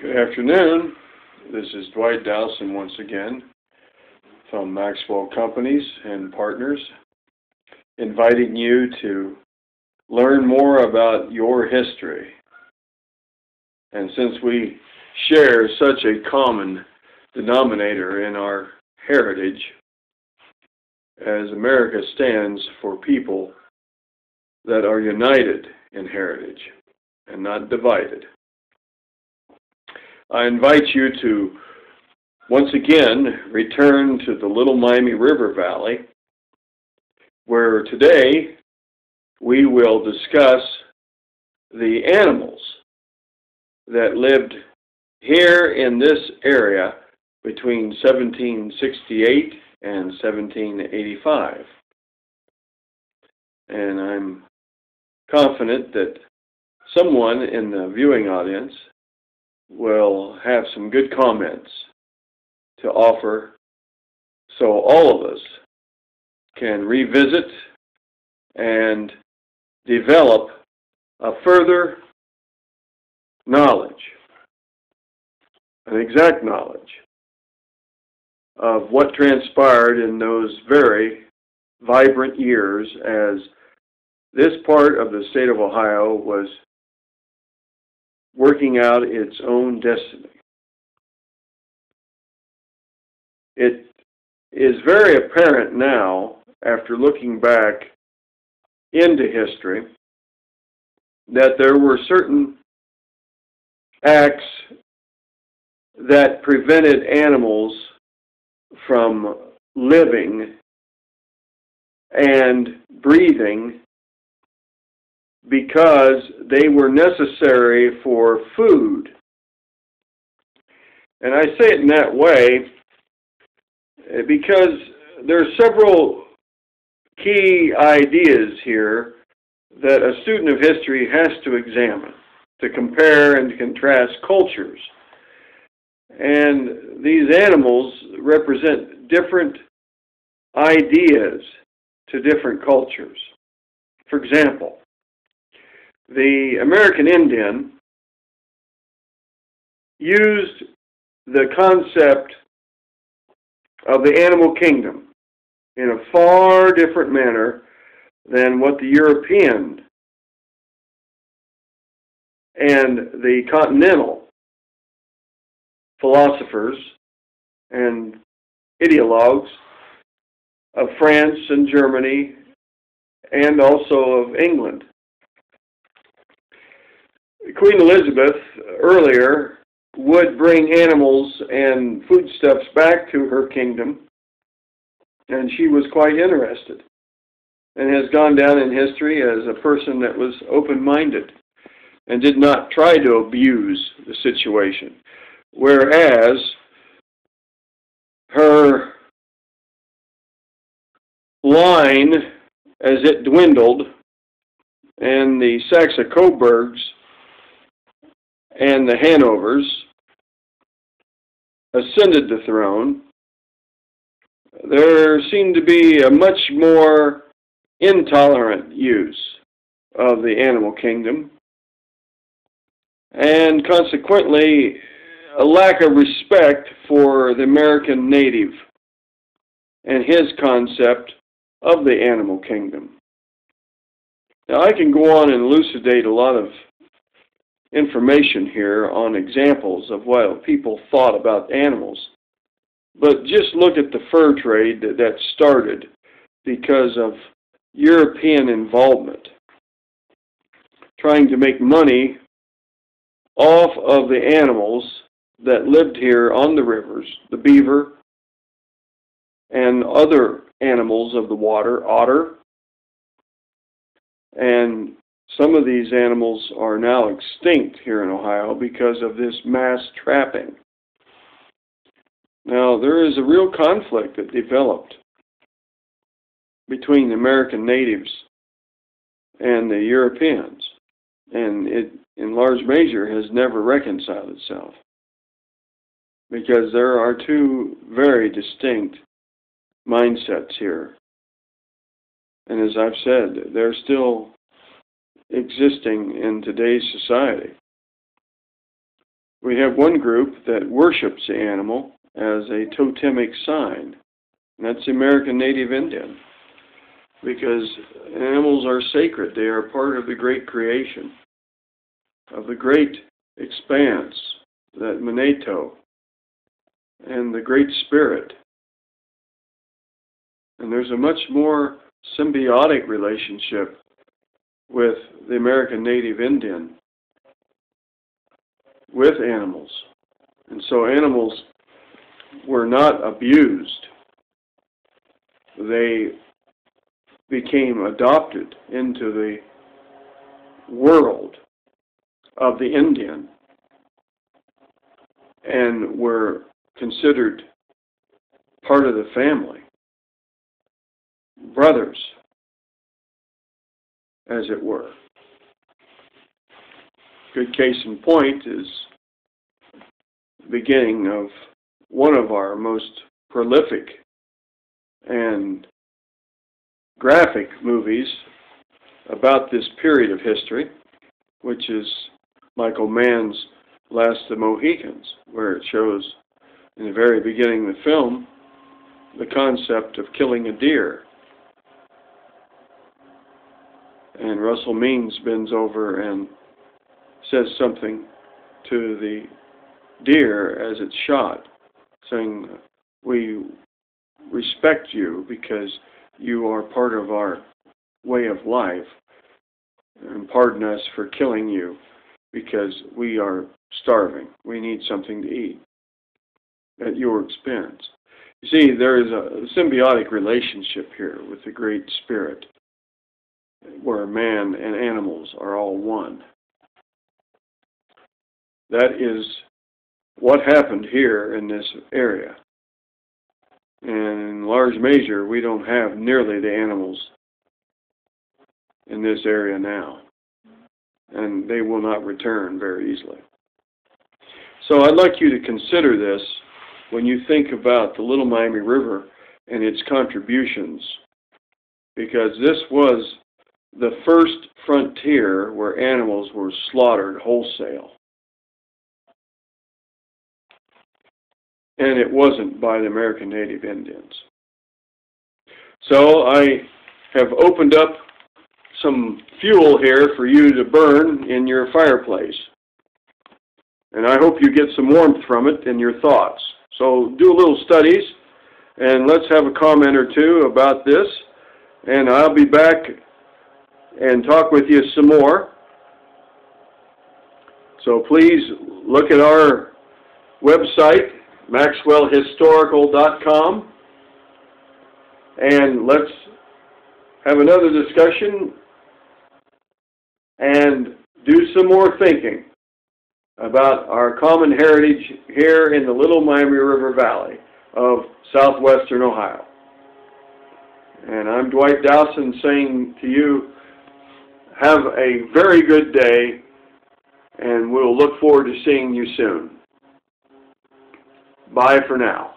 Good afternoon. This is Dwight Dowson once again from Maxwell Companies and Partners, inviting you to learn more about your history. And since we share such a common denominator in our heritage, as America stands for people that are united in heritage and not divided, I invite you to once again return to the Little Miami River Valley, where today we will discuss the animals that lived here in this area between 1768 and 1785. And I'm confident that someone in the viewing audience will have some good comments to offer so all of us can revisit and develop a further knowledge, an exact knowledge of what transpired in those very vibrant years as this part of the state of Ohio was working out its own destiny. It is very apparent now, after looking back into history, that there were certain acts that prevented animals from living and breathing because they were necessary for food. And I say it in that way because there are several key ideas here that a student of history has to examine to compare and to contrast cultures. And these animals represent different ideas to different cultures. For example, the American Indian used the concept of the animal kingdom in a far different manner than what the European and the continental philosophers and ideologues of France and Germany and also of England. Queen Elizabeth earlier would bring animals and foodstuffs back to her kingdom, and she was quite interested and has gone down in history as a person that was open-minded and did not try to abuse the situation. Whereas her line, as it dwindled, and the Saxe-Coburgs and the Hanovers ascended the throne, there seemed to be a much more intolerant use of the animal kingdom, and consequently a lack of respect for the American native and his concept of the animal kingdom. Now, I can go on and elucidate a lot of information here on examples of what people thought about animals, but just look at the fur trade that started because of European involvement, trying to make money off of the animals that lived here on the rivers, the beaver and other animals of the water, otter, and some of these animals are now extinct here in Ohio because of this mass trapping. Now, there is a real conflict that developed between the American natives and the Europeans, and it, in large measure, has never reconciled itself because there are two very distinct mindsets here. And as I've said, they're still existing in today's society. We have one group that worships the animal as a totemic sign, and that's the American Native Indian, because animals are sacred. They are part of the great creation, of the great expanse, that Manetho, and the Great Spirit. And there's a much more symbiotic relationship with the American Native Indian with animals. And so animals were not abused. They became adopted into the world of the Indian and were considered part of the family, brothers, as it were. Good case in point is the beginning of one of our most prolific and graphic movies about this period of history, which is Michael Mann's Last of the Mohicans, where it shows in the very beginning of the film the concept of killing a deer. And Russell Means bends over and says something to the deer as it's shot, saying, "We respect you because you are part of our way of life, and pardon us for killing you because we are starving. We need something to eat at your expense." You see, there is a symbiotic relationship here with the Great Spirit, where man and animals are all one. That is what happened here in this area. And in large measure, we don't have nearly the animals in this area now. And they will not return very easily. So I'd like you to consider this when you think about the Little Miami River and its contributions, because this was the first frontier where animals were slaughtered wholesale. And it wasn't by the American Native Indians. So I have opened up some fuel here for you to burn in your fireplace. And I hope you get some warmth from it in your thoughts. So do a little studies, and let's have a comment or two about this. And I'll be back and talk with you some more. So please look at our website, MaxwellHistorical.com, and let's have another discussion and do some more thinking about our common heritage here in the Little Miami River Valley of southwestern Ohio. And I'm Dwight Dowson saying to you, have a very good day, and we'll look forward to seeing you soon. Bye for now.